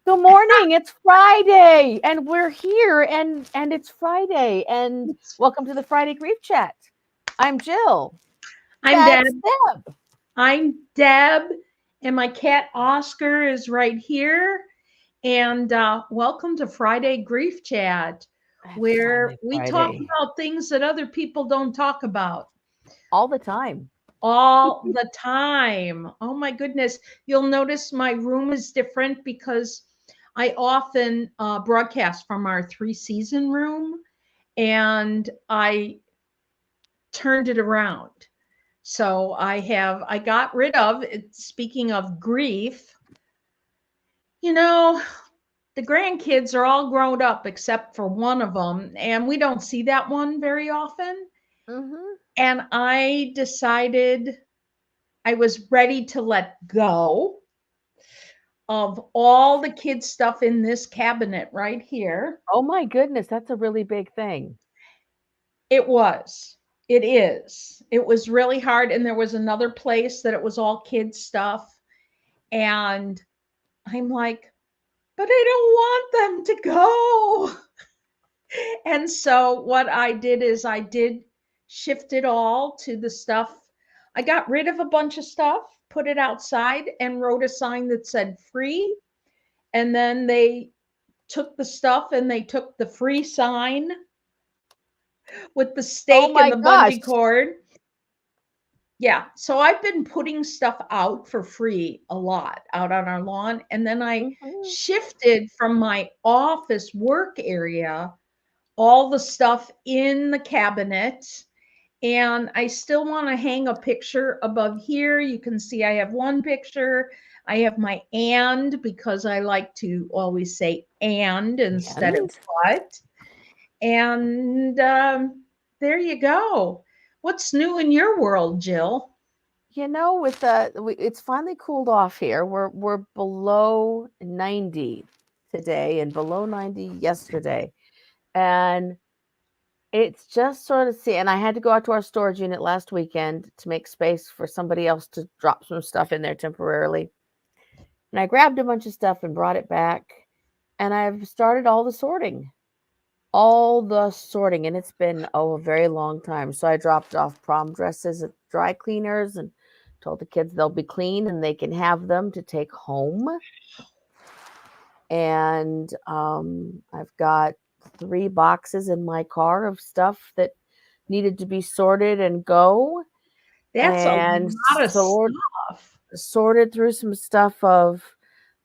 Good morning. It's Friday, and we're here, and it's Friday, and welcome to the Friday Grief Chat. I'm Jill. I'm Deb. That's Deb. I'm Deb, and my cat Oscar is right here. And welcome to Friday Grief Chat, It's where finally we talk Friday. about things that other people don't talk about All the time. all the time. Oh my goodness. You'll notice my room is different because I often broadcast from our 3 season room, and I turned it around. So I got rid of, speaking of grief, you know, the grandkids are all grown up except for one of them, and we don't see that one very often. Hmm. And I decided I was ready to let go of all the kids' stuff in this cabinet right here. Oh my goodness, that's a really big thing. It was. It is. It was really hard. And there was another place that it was all kids' stuff. And I'm like, but I don't want them to go. And so what I did is I did shift it all to the stuff. I got rid of a bunch of stuff, put it outside, and wrote a sign that said free. And then they took the stuff and they took the free sign with the Oh stake and my the gosh. bungee cord. Yeah. So I've been putting stuff out for free a lot out on our lawn. And then I Hmm. shifted from my office work area all the stuff in the cabinet. And I still want to hang a picture above here. You can see I have one picture. I have my and because I like to always say and instead of And but. And there you go. What's new in your world, Jill? it's finally cooled off here. We're below 90 today and below 90 yesterday. And it's just sort of see, and I had to go out to our storage unit last weekend to make space for somebody else to drop some stuff in there temporarily. And I grabbed a bunch of stuff and brought it back, and I've started all the sorting, and it's been a very long time. So I dropped off prom dresses at dry cleaners and told the kids they'll be clean and they can have them to take home. And I've got 3 boxes in my car of stuff that needed to be sorted and go, That's a and lot of stuff. sorted through some stuff of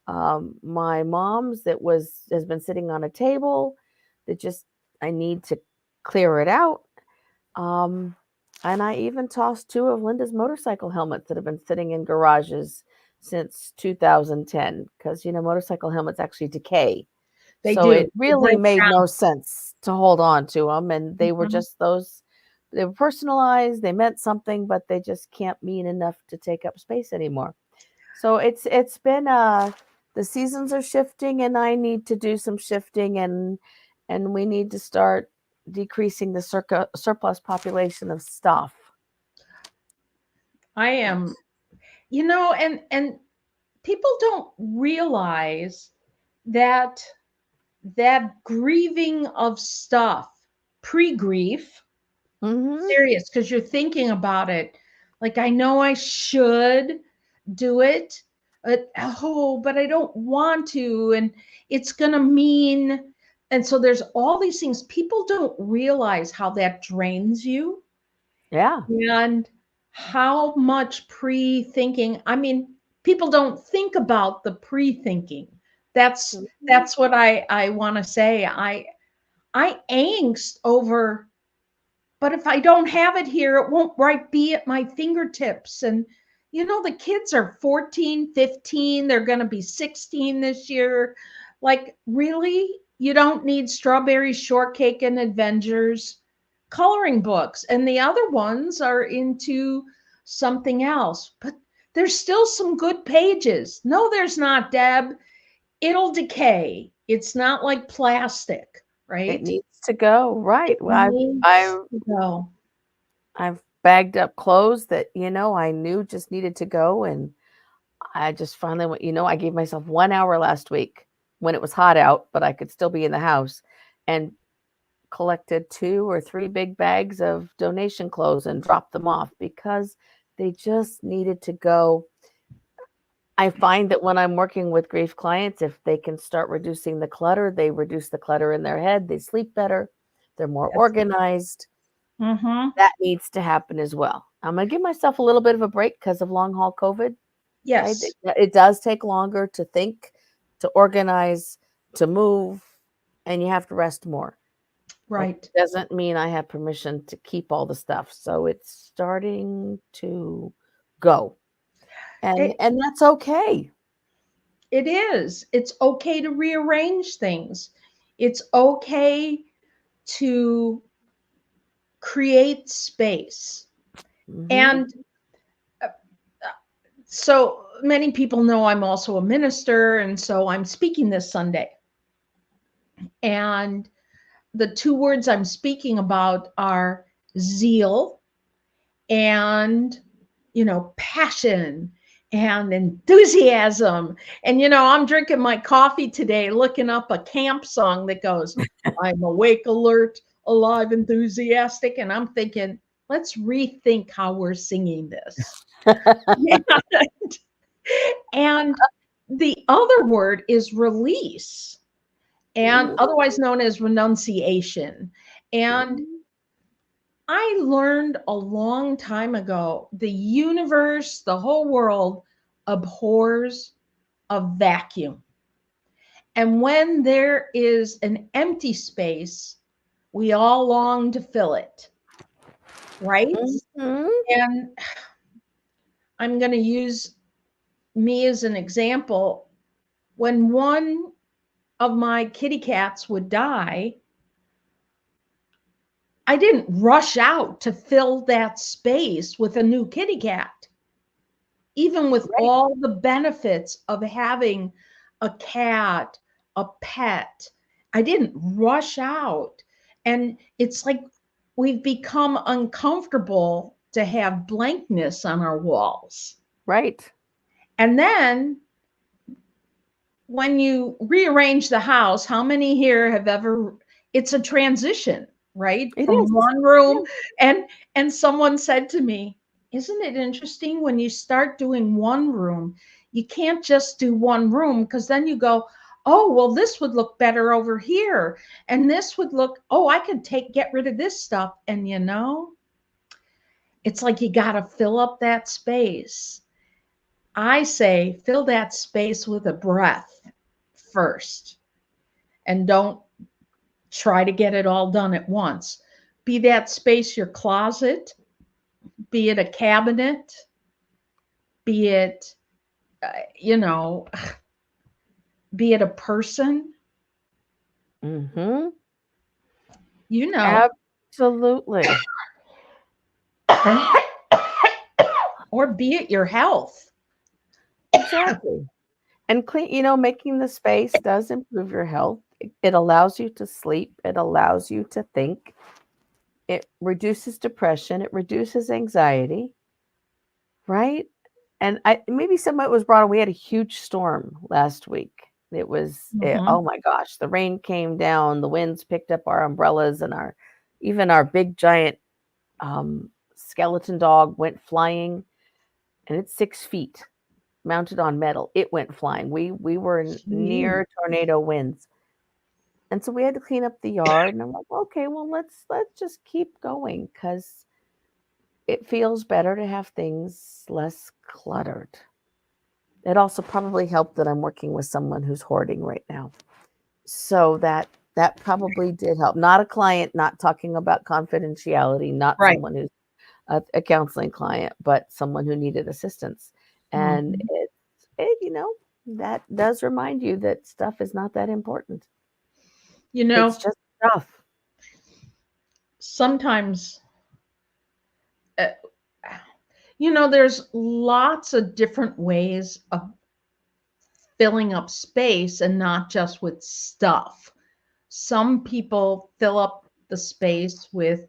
my mom's that has been sitting on a table that just I need to clear it out. Um, and I even tossed 2 of Linda's motorcycle helmets that have been sitting in garages since 2010 because motorcycle helmets actually decay. They So do. it They really break made down. no sense to hold on to them. And they were Mhm. just those, they were personalized, they meant something, but they just can't mean enough to take up space anymore. So it's been the seasons are shifting and I need to do some shifting, and we need to start decreasing the surplus population of stuff. I am, and people don't realize that grieving of stuff, pre-grief, Mhm. serious, because you're thinking about it. Like I know I should do it, but but I don't want to, and it's gonna mean. And so there's all these things people don't realize how that drains you Yeah. and how much pre-thinking. I mean, people don't think about the pre-thinking. that's Mhm. that's what I want to say. I angst over, but if I don't have it here, it won't right be at my fingertips. And the kids are 14, 15, they're going to be 16 this year. Like, really? You don't need strawberry shortcake and Avengers coloring books. And the other ones are into something else. But there's still some good pages. No, there's not, Deb. It'll decay. It's not like plastic, It right? needs to go. It Right. Well, needs to go. I've bagged up clothes that I knew just needed to go, and I just finally went. I gave myself 1 hour last week when it was hot out, but I could still be in the house, and collected 2 or 3 big bags of donation clothes and dropped them off because they just needed to go. I find that when I'm working with grief clients, if they can start reducing the clutter, they reduce the clutter in their head, they sleep better, they're more That's organized. mm-hmm. That needs to happen as well. I'm going to give myself a little bit of a break because of long haul COVID. Okay. Yes, It does take longer to think, to organize, to move, and you have to rest more. That right. doesn't mean I have permission to keep all the stuff. So it's starting to go. It, And that's okay. it is. It's okay to rearrange things. It's okay to create space. Mhm. And so many people know I'm also a minister, and so I'm speaking this Sunday. And the two words I'm speaking about are zeal and, passion and enthusiasm. And, I'm drinking my coffee today, looking up a camp song that goes, I'm awake, alert, alive, enthusiastic. And I'm thinking, let's rethink how we're singing this. And the other word is release, and Mhm. otherwise known as renunciation. And Mhm. I learned a long time ago the universe, the whole world abhors a vacuum. And when there is an empty space, we all long to fill it, right? Mhm. And I'm going to use me as an example. When one of my kitty cats would die, I didn't rush out to fill that space with a new kitty cat, even with Right. all the benefits of having a cat, a pet. I didn't rush out. And it's like we've become uncomfortable to have blankness on our walls. Right. And then when you rearrange the house, how many here have ever, it's a transition, right? It From is. one room. Yeah. And someone said to me, isn't it interesting when you start doing one room, you can't just do one room because then you go, oh, well, this would look better over here. And this would look, oh, I could get rid of this stuff. And it's like you got to fill up that space. I say fill that space with a breath first, and don't try to get it all done at once. Be that space your closet, be it a cabinet, be it, uh, you know, be it a person, Mhm. you know, Absolutely. or be it your health. Exactly. And making the space does improve your health. It allows you to sleep, it allows you to think, it reduces depression, it reduces anxiety, right? And I maybe some of it was brought on. We had a huge storm last week. Mm-hmm. Oh my gosh, the rain came down, the winds picked up our umbrellas, and our big giant skeleton dog went flying, and it's 6 feet mounted on metal. It went flying. We were Gee. near tornado winds. And so we had to clean up the yard, and I'm like, okay, well, let's just keep going because it feels better to have things less cluttered. It also probably helped that I'm working with someone who's hoarding right now. So that probably did help. Not a client, not talking about confidentiality, not Right. someone who's a counseling client, but someone who needed assistance. And Mm-hmm. that does remind you that stuff is not that important. You It's know, just stuff. sometimes, uh, there's lots of different ways of filling up space and not just with stuff. Some people fill up the space with,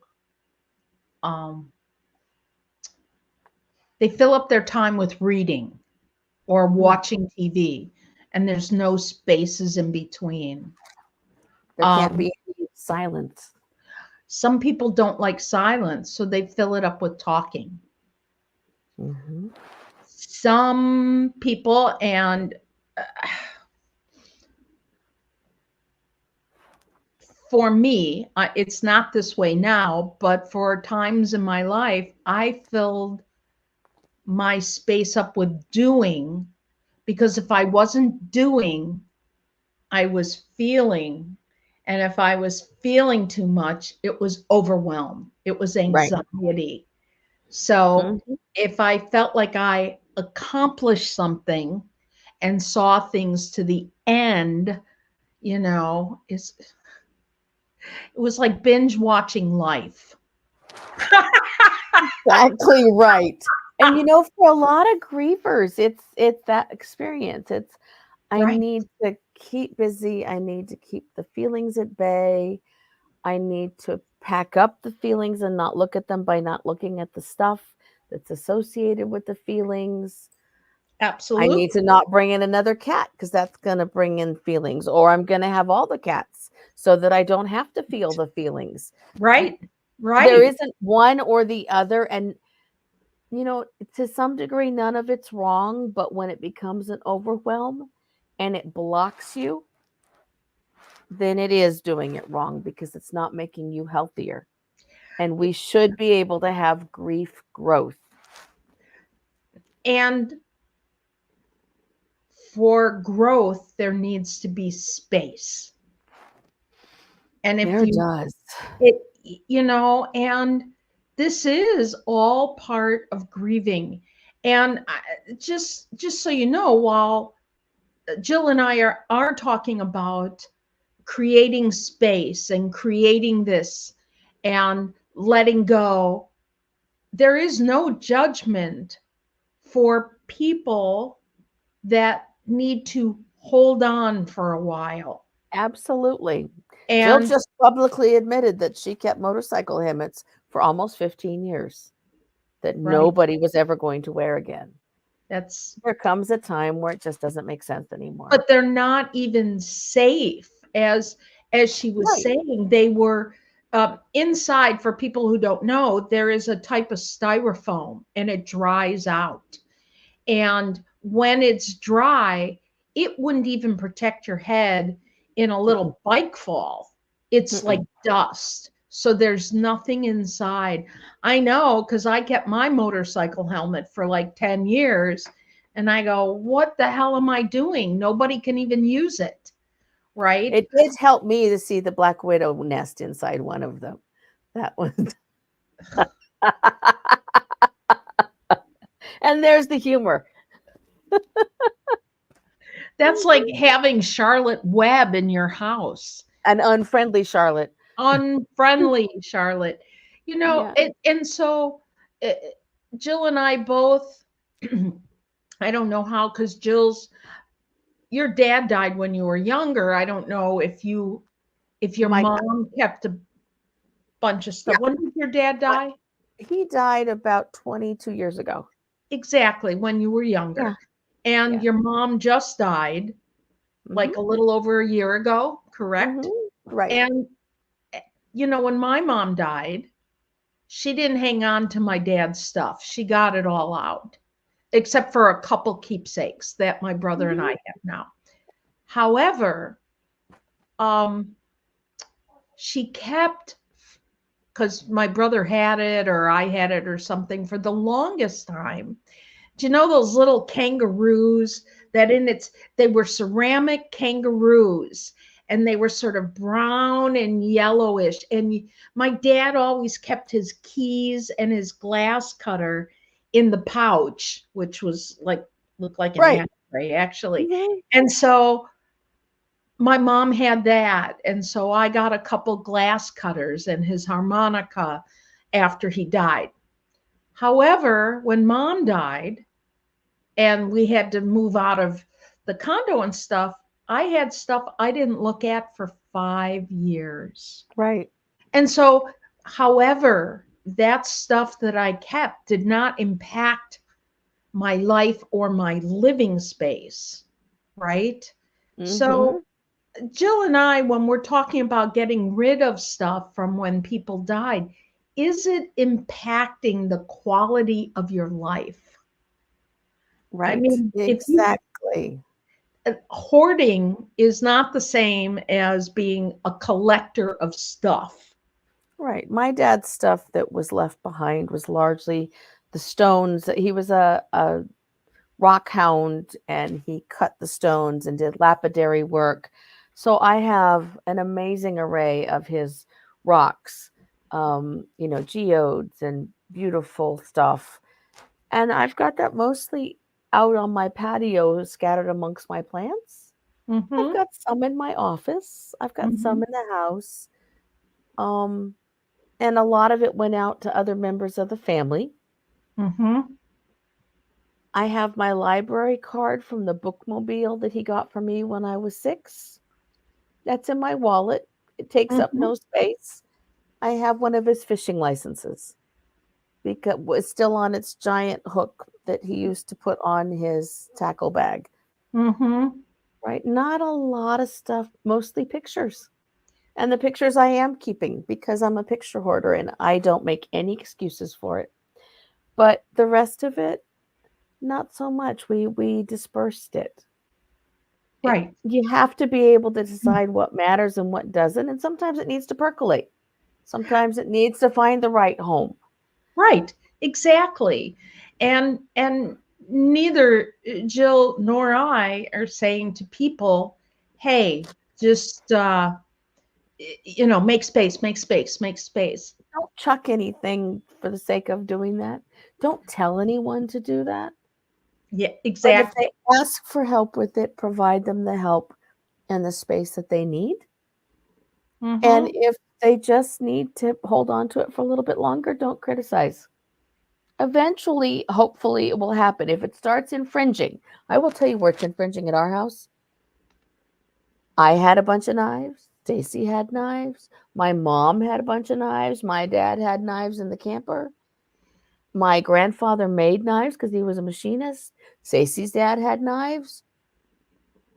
um, they fill up their time with reading or Mm, watching TV. and there's no spaces in between. There can't Um, be any silence. some people don't like silence, so they fill it up with talking. Hmm. Some people, and uh, for me, it's not this way now, but for times in my life, I filled my space up with doing, because if I wasn't doing, I was feeling. And if I was feeling too much, it was overwhelm, it was Right. anxiety. So Hmm. if I felt like I accomplished something and saw things to the end, it was like binge watching life. Exactly right. And for a lot of grievers, it's that experience. It's I Right. need to keep busy. I need to keep the feelings at bay. I need to pack up the feelings and not look at them by not looking at the stuff that's associated with the feelings. I need to Absolutely. not bring in another cat because that's going to bring in feelings, or I'm going to have all the cats so that I don't have to feel the feelings. Y- Right. There Right. isn't one or the other. And, to some degree, none of it's wrong. But when it becomes an overwhelm and it blocks you, then it is doing it wrong because it's not making you healthier. And we should be able to have grief growth. And for growth, there needs to be space. And if There you, does. it, and this is all part of grieving. And just so you know, while Jill and I are talking about creating space and creating this and letting go, there is no judgment for people that need to hold on for a while. Absolutely. Jill And just publicly admitted that she kept motorcycle helmets for almost 15 years that right, nobody was ever going to wear again. that's, There comes a time where it just doesn't make sense anymore. but they're not even safe. As she was Right. saying, they were inside. For people who don't know, there is a type of styrofoam and it dries out. And when it's dry, it wouldn't even protect your head in a Mm-mm, little bike fall. It's like mm-mm. dust. So there's nothing inside. I know because I kept my motorcycle helmet for like 10 years. And I go, what the hell am I doing? Nobody can even use it. Right. It did help me to see the black widow nest inside one of them. That was and there's the humor. That's like having Charlotte Webb in your house. An unfriendly Charlotte. Unfriendly Charlotte. Yeah. And so uh, Jill and I both, I don't know how, because your dad died when you were younger. I don't know if your My mom kept a bunch of Yeah, stuff. When did your dad my die? he died about 22 years ago. Exactly, when you were Yeah, younger. And yeah. your mom just died Mhm, like a little over a year ago, correct? mhm. Right. And when my mom died, she didn't hang on to my dad's stuff. She got it all out, except for a couple keepsakes that my brother and I Mhm, have now. However, um, she kept, because my brother had it or I had it or something for the longest time. Do you know those little kangaroos that they were ceramic kangaroos and they were sort of brown and yellowish. And my dad always kept his keys and his glass cutter in the pouch, which was like, looked like an right. ashtray actually. Mhm. And so my mom had that. And so I got a couple glass cutters and his harmonica after he died. However, when mom died, and we had to move out of the condo and stuff, I had stuff I didn't look at for 5 years. Right. And so, however, that stuff that I kept did not impact my life or my living space. right? Mm-hmm. So Jill and I, when we're talking about getting rid of stuff from when people died, is it impacting the quality of your life? I Right. mean, if you Exactly. hoarding is not the same as being a collector of stuff. Right. My dad's stuff that was left behind was largely the stones. He was a rock hound and he cut the stones and did lapidary work. So I have an amazing array of his rocks, geodes and beautiful stuff. And I've got that mostly out on my patio, scattered amongst my plants. I've Mm-hmm. got some in my office. I've got Mm-hmm. some in the house. Um, and a lot of it went out to other members of the family. Mm-hmm. I have my library card from the bookmobile that he got for me when I was 6. That's in my wallet. It takes up Mm-hmm. no space. I have one of his fishing licenses because it's still on its giant hook that he used to put on his tackle bag. Mm-hmm. Right? Not a lot of stuff, mostly pictures. And the pictures I am keeping because I'm a picture hoarder and I don't make any excuses for it. But the rest of it, not so much. We dispersed it. Right. You have to be able to decide what matters and what doesn't, and sometimes it needs to percolate. Sometimes it needs to find the right home. Right. Exactly. And neither Jill nor I are saying to people, "Hey, just make space, make space, make space." Don't chuck anything for the sake of doing that. Don't tell anyone to do that. Yeah, But if exactly. they ask for help with it, provide them the help and the space that they need. And Mm-hmm. if they just need to hold on to it for a little bit longer, don't criticize. Eventually, hopefully, it will happen. If it starts infringing, I will tell you where it's infringing at our house. I had a bunch of knives. Stacy had knives. My mom had a bunch of knives. My dad had knives in the camper. My grandfather made knives because he was a machinist. Stacy's dad had knives.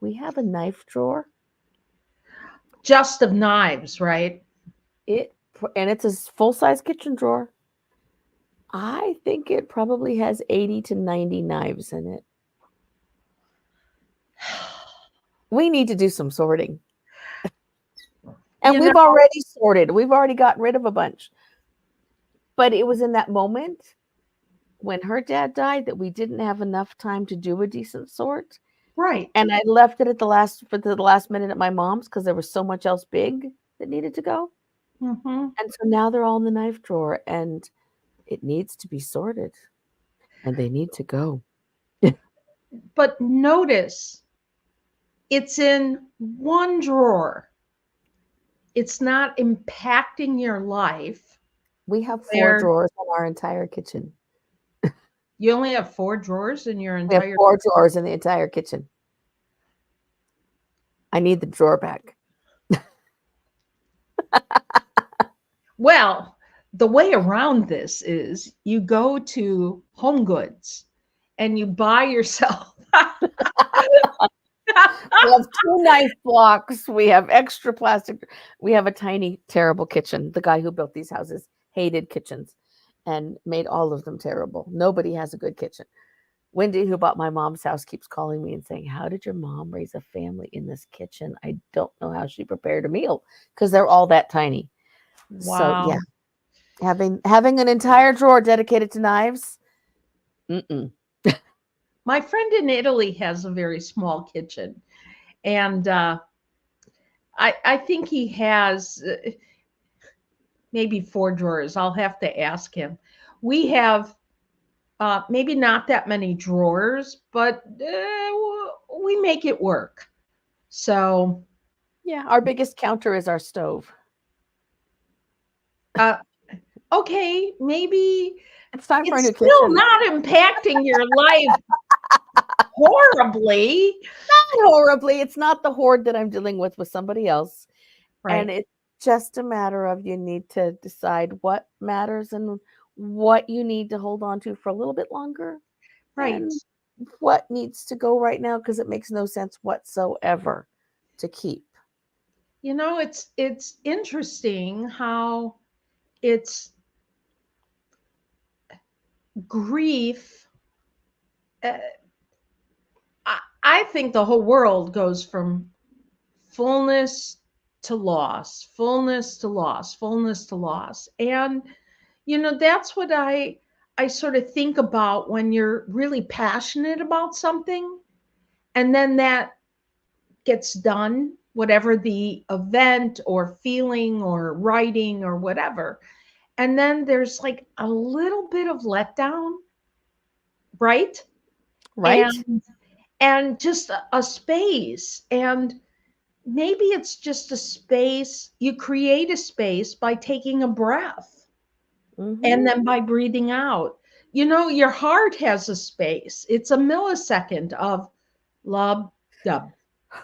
We have a knife drawer. Just of knives, right? It and it's a full size kitchen drawer. I think it probably has 80 to 90 knives in it. We need to do some sorting. And You know, we've already sorted. We've already gotten rid of a bunch. But it was in that moment when her dad died that we didn't have enough time to do a decent sort. right. And I left it at the last minute at my mom's because there was so much else big that needed to go. Mm-hmm. And so now they're all in the knife drawer and it needs to be sorted and they need to go. But notice it's in one drawer. It's not impacting your life We have 4 where drawers in our entire kitchen. you only have four drawers in your We have entire. 4 drawers in the entire kitchen. I need the drawer back. Well, the way around this is you go to Home Goods and you buy yourself. We have 2 knife blocks. We have extra plastic. We have a tiny, terrible kitchen. The guy who built these houses hated kitchens and made all of them terrible. Nobody has a good kitchen. Wendy, who bought my mom's house, keeps calling me and saying, "How did your mom raise a family in this kitchen? I don't know how she prepared a meal because they're all that tiny." So yeah, Wow. having an entire drawer dedicated to knives. Mm-mm. My friend in Italy has a very small kitchen, and I think he has maybe four drawers. I'll have to ask him. We have maybe not that many drawers, but we make it work. So, Yeah, our biggest counter is our stove. uh, okay, maybe It's time for a it's new still kitchen. not impacting your life horribly. Not horribly. It's not the hoard that I'm dealing with somebody else. And Right, it's just a matter of you need to decide what matters and what you need to hold on to for a little bit longer right. and what needs to go right now because it makes no sense whatsoever to keep. It's interesting how it's grief. uh, I think the whole world goes from fullness to loss, fullness to loss, fullness to loss. And that's what I sort of think about when you're really passionate about something, and then that gets done, whatever the event or feeling or writing or whatever. And then there's like a little bit of letdown, right? Right? And just a space. And maybe it's just a space. You create a space by taking a breath and Mm-hmm. then by breathing out. Your heart has a space. It's a millisecond of lub dub,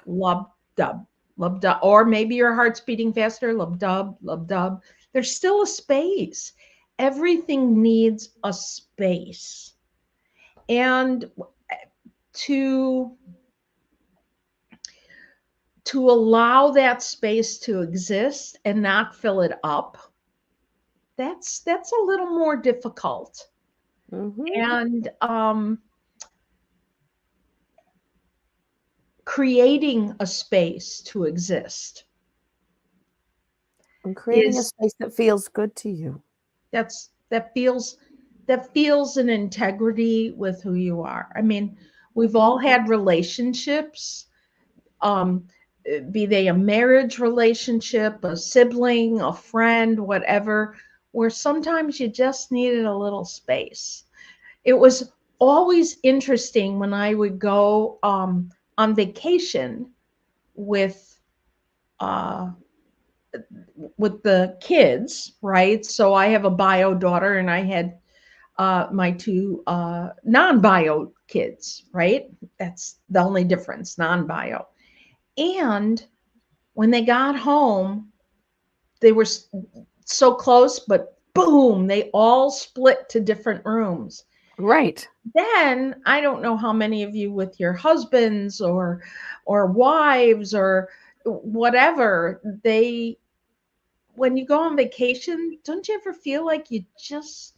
lub dub, lub dub. Or maybe your heart's beating faster, lub dub, lub dub. There's still a space. Everything needs a space. And to to allow that space to exist and not fill it up, that's a little more difficult. Mm-hmm. And creating a space to exist And creating a is space that feels good to you. that's that feels an integrity with who you are. I mean, we've Mm-hmm. all had relationships, um be they a marriage relationship, a sibling, a friend, whatever, where sometimes you just needed a little space. It was always interesting when I would go on vacation with uh, with the kids, right? So I have a bio daughter, and I had my two non-bio kids, right? That's the only difference, non-bio. And when they got home, they were so close, but boom, they all split to different rooms. Right. Then I don't know how many of you with your husbands or wives or whatever, they when you go on vacation, don't you ever feel like you just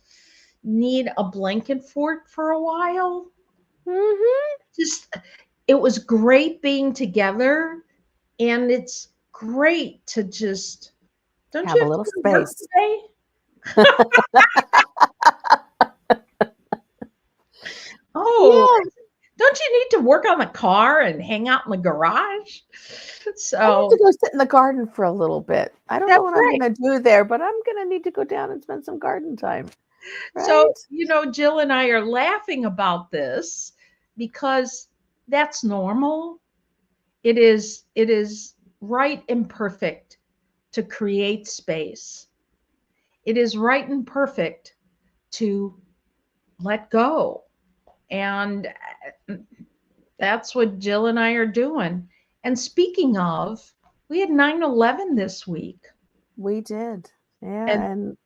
need a blanket fort for a while? Mm-hmm. Just it was great being together, and it's great to just don't you Have a have to little go to work space. today? Oh, Yeah. don't you need to work on the car and hang out in the garage? I need So to go sit in the garden for a little bit. I don't know that's what I'm right. going to do there, but I'm going to need to go down and spend some garden time. So, Right? Jill and I are laughing about this because that's normal. It is right and perfect to create space. It is right and perfect to let go. And that's what Jill and I are doing. And speaking of, we had 9/11 this week. We did. Yeah. And And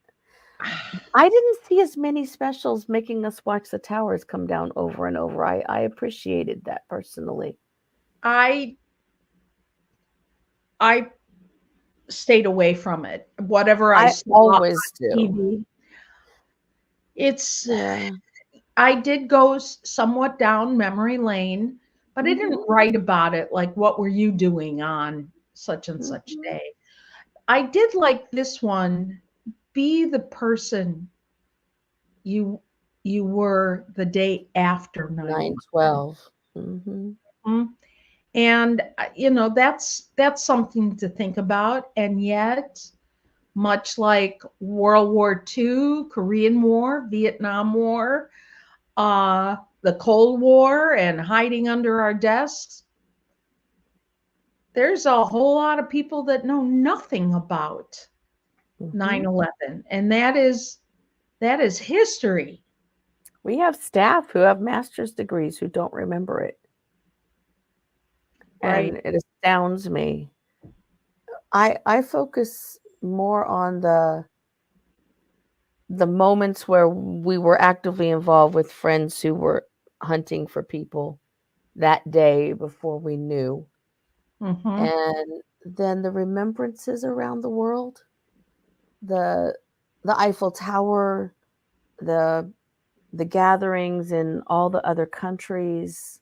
I didn't see as many specials making us watch the towers come down over and over. I appreciated that personally. I I stayed away from it. Whatever I I saw on always do. TV, it's Yeah. I did go somewhat down memory lane, but I didn't Hmm. write about it like what were you doing on such and such Hmm. day. I did like this one, be the person you you were the day after 9/11. 9/12. Hmm. Mhm. And that's something to think about. And yet, much like World War II, Korean War, Vietnam War, the Cold War, and hiding under our desks, there's a whole lot of people that know nothing about Hmm. 9/11, and that is history, We have staff who have master's degrees who don't remember it. right? And it astounds me. I focus more on the moments where we were actively involved with friends who were hunting for people that day before we knew. Mhm. And then the remembrances around the world, the the Eiffel Tower, the the gatherings in all the other countries,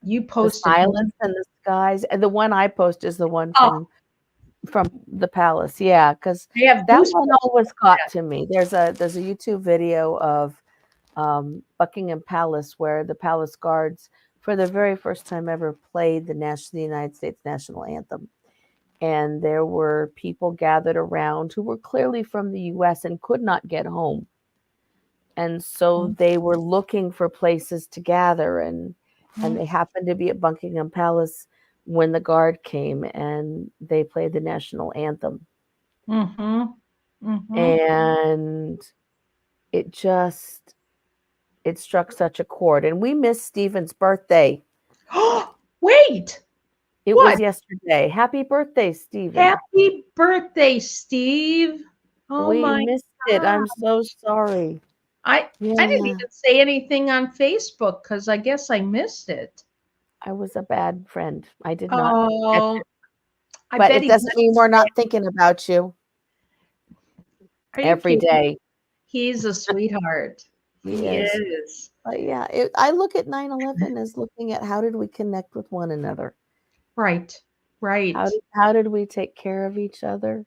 You the posted silence one. in the skies, and the one I post is the one Oh, from the palace, yeah, because I have that one goosebumps. always got to me. There's a YouTube video of, Buckingham Palace where the palace guards, for the very first time ever, played the United States national anthem, and there were people gathered around who were clearly from the US and could not get home, and so they were looking for places to gather, and Mhm. they happened to be at Buckingham Palace when the guard came and they played the national anthem. Mhm. Mhm. And it just it struck such a chord. And we missed Stephen's birthday. Wait. It was What? yesterday. Happy birthday, Stephen. Happy birthday, Steve. Oh We my missed it. god. I'm so sorry. I didn't Yeah, even say anything on Facebook cuz I guess I missed it. I was a bad friend. I did not catch Oh, it. I But bet it he doesn't mean we're not was. thinking about you Are you every kidding? day. He's a sweetheart. He He is. is. But yeah, I look at 9/11 as looking at how did we connect with one another? Right. How Right. did we take care of each other?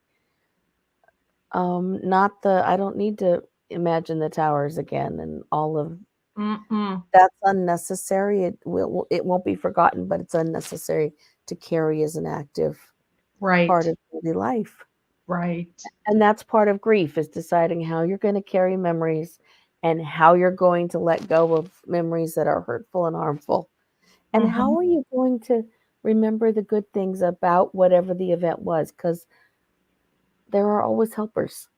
Not the I don't need to imagine the towers again and all of Mm-mm. that's unnecessary. It won't be forgotten, but it's unnecessary to carry as an active part Right. of daily life. Right. And that's part of grief is deciding how you're going to carry memories and how you're going to let go of memories that are hurtful and harmful. And Mhm. how are you going to remember the good things about whatever the event was? Because there are always helpers.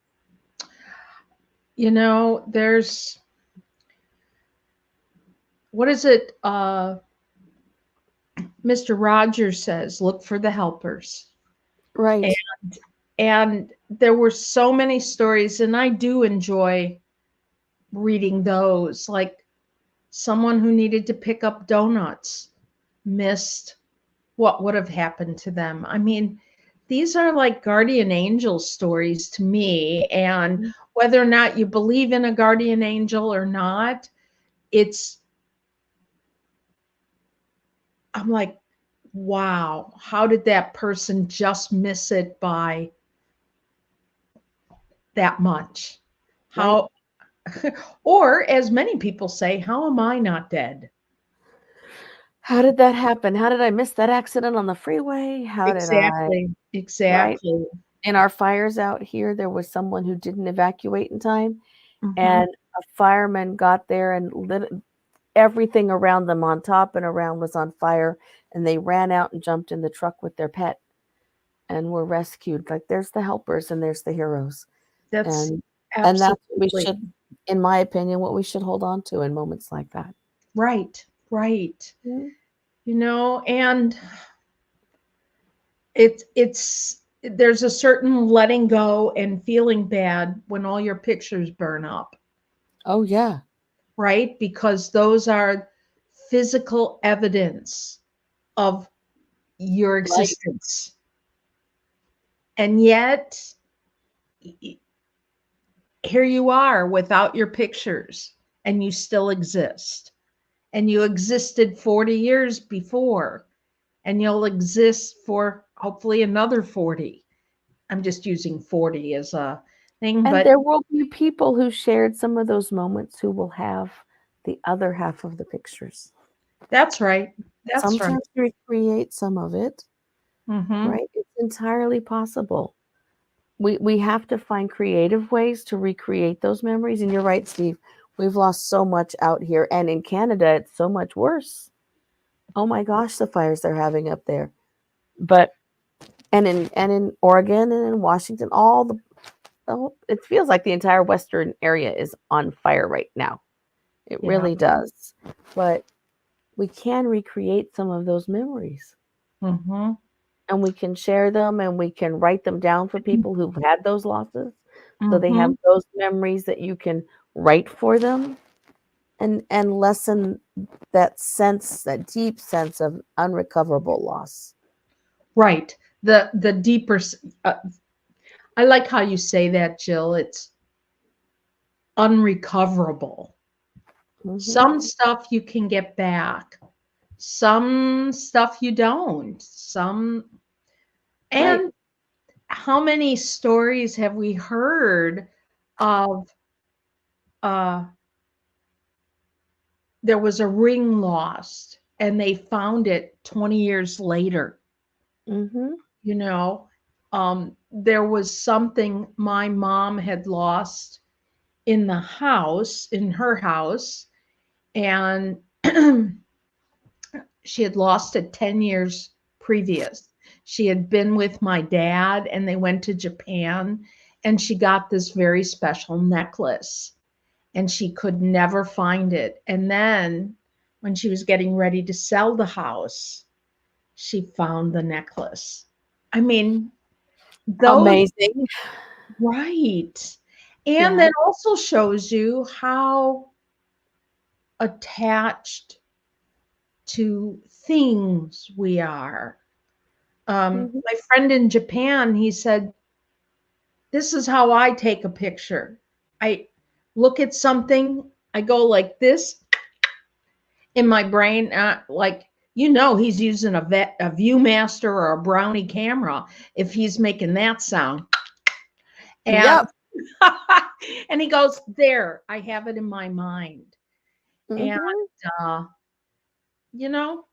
There's what is it? Mr. Rogers says, look for the helpers. And, Right. and there were so many stories, and I do enjoy reading those. Like someone who needed to pick up donuts missed what would have happened to them. I mean, these are like guardian angel stories to me. And whether or not you believe in a guardian angel or not, it's, I'm like, wow, how did that person just miss it by that much? Right. How, or as many people say, how am I not dead? How did that happen? How did I miss that accident on the freeway? How did I Exactly. right? Exactly. In our fires out here, there was someone who didn't evacuate in time, Hmm. and a fireman got there and lit everything around them on top and around was on fire, and they ran out and jumped in the truck with their pet and were rescued. Like, there's the helpers and there's the heroes, That's and that's what we absolutely should, in my opinion, what we should hold on to in moments like that. right. Right. Mhm. And it's there's a certain letting go and feeling bad when all your pictures burn up, Oh, yeah. right? Because those are physical evidence of your Right. existence. And yet here you are without your pictures and you still exist. And you existed 40 years before and you'll exist for hopefully another 40. I'm just using 40 as a thing, And but there will be people who shared some of those moments who will have the other half of the pictures. that's right. That's right. Sometimes recreate some of it, Mhm. right? It's entirely possible. We have to find creative ways to recreate those memories, and you're right, Steve. We've lost so much out here, and in Canada, it's so much worse. Oh my gosh, the fires they're having up there. But and in Oregon and in Washington, it feels like the entire western area is on fire right now. It Yeah. really does. But we can recreate some of those memories Mhm. and we can share them and we can write them down for people who've had those losses so they have Mhm. those memories that you can write for them. and lessen that sense, that deep sense of unrecoverable loss. Right. The deeper I like how you say that, Jill. It's unrecoverable. Hmm. Some stuff you can get back. Some stuff you don't. Some Right. and how many stories have we heard of uh there was a ring lost and they found it 20 years later, Hmm. you know? There was something my mom had lost in the house, in her house, and she had lost it 10 years previous. She had been with my dad and they went to Japan and she got this very special necklace and she could never find it. And then when she was getting ready to sell the house, she found the necklace. I mean, those, Amazing. right. And Yeah. that also shows you how attached to things we are. Hmm. My friend in Japan, he said, this is how I take a picture. I look at something, I go like this in my brain, like, he's using a Viewmaster or a Brownie camera if he's making that sound. And Yep. and he goes, there, I have it in my mind. And Hmm. uh, you know,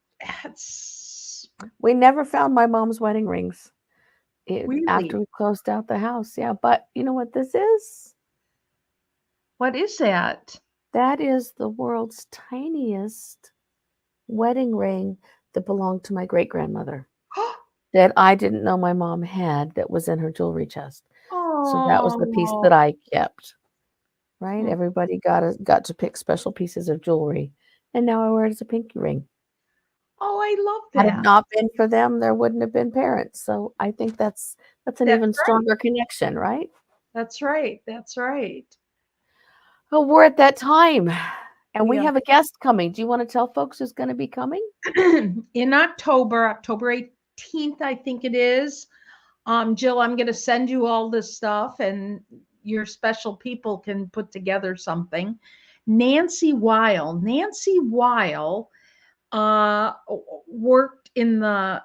it's We never found my mom's wedding rings after really, we closed out the house. Yeah, but you know what this is? what is that? That is the world's tiniest wedding ring that belonged to my great grandmother that I didn't know my mom had that was in her jewelry chest. So that was the piece Oh, that I kept, right? Everybody got to pick special pieces of jewelry, and now I wear it as a pinky ring. oh, I love Had it that. not been for them, there wouldn't have been parents. So I think that's an That's even right. stronger connection, right? That's right. That's right. Oh, we're at that time, and We we are have a guest coming. Do you want to tell folks who's going to be coming? in October 18th, I think it is. Jill, I'm going to send you all this stuff, and your special people can put together something. Nancy Weil worked in the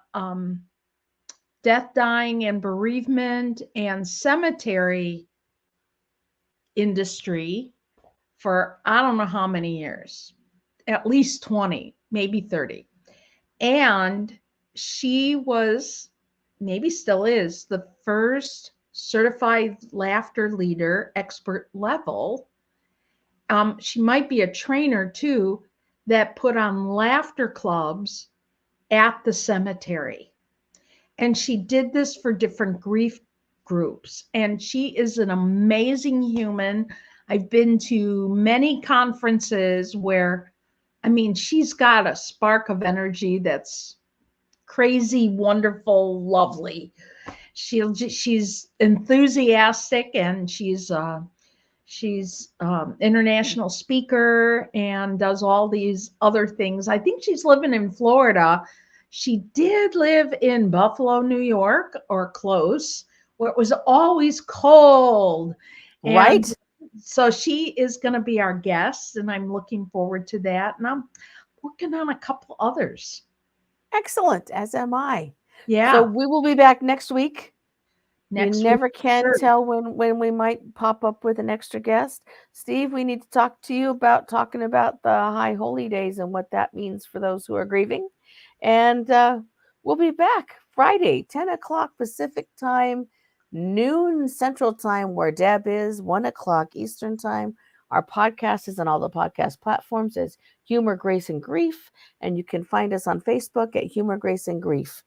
death, dying, and bereavement and cemetery industry for I don't know how many years, at least 20, maybe 30. And she was, maybe still is, the first certified laughter leader, expert level. She might be a trainer too, that put on laughter clubs at the cemetery. And she did this for different grief groups. And she is an amazing human. I've been to many conferences where, I mean, she's got a spark of energy that's crazy, wonderful, lovely. She's enthusiastic and she's international speaker and does all these other things. I think she's living in Florida. She did live in Buffalo, New York, or close, where it was always cold. And Right? so she is going to be our guest, and I'm looking forward to that. And I'm working on a couple others. Excellent, as am I. So Yeah, we will be back next week. You next week never for can sure. tell when we might pop up with an extra guest. Steve, we need to talk to you about talking about the high holy days and what that means for those who are grieving. And we'll be back Friday, 10 o'clock Pacific time, noon Central time, where Deb is, 1 o'clock Eastern time. Our podcast is on all the podcast platforms as Humor, Grace, and Grief. And you can find us on Facebook at Humor, Grace, and Grief.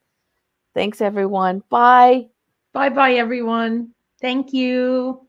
Thanks, everyone. Bye. Bye bye, everyone. Thank you.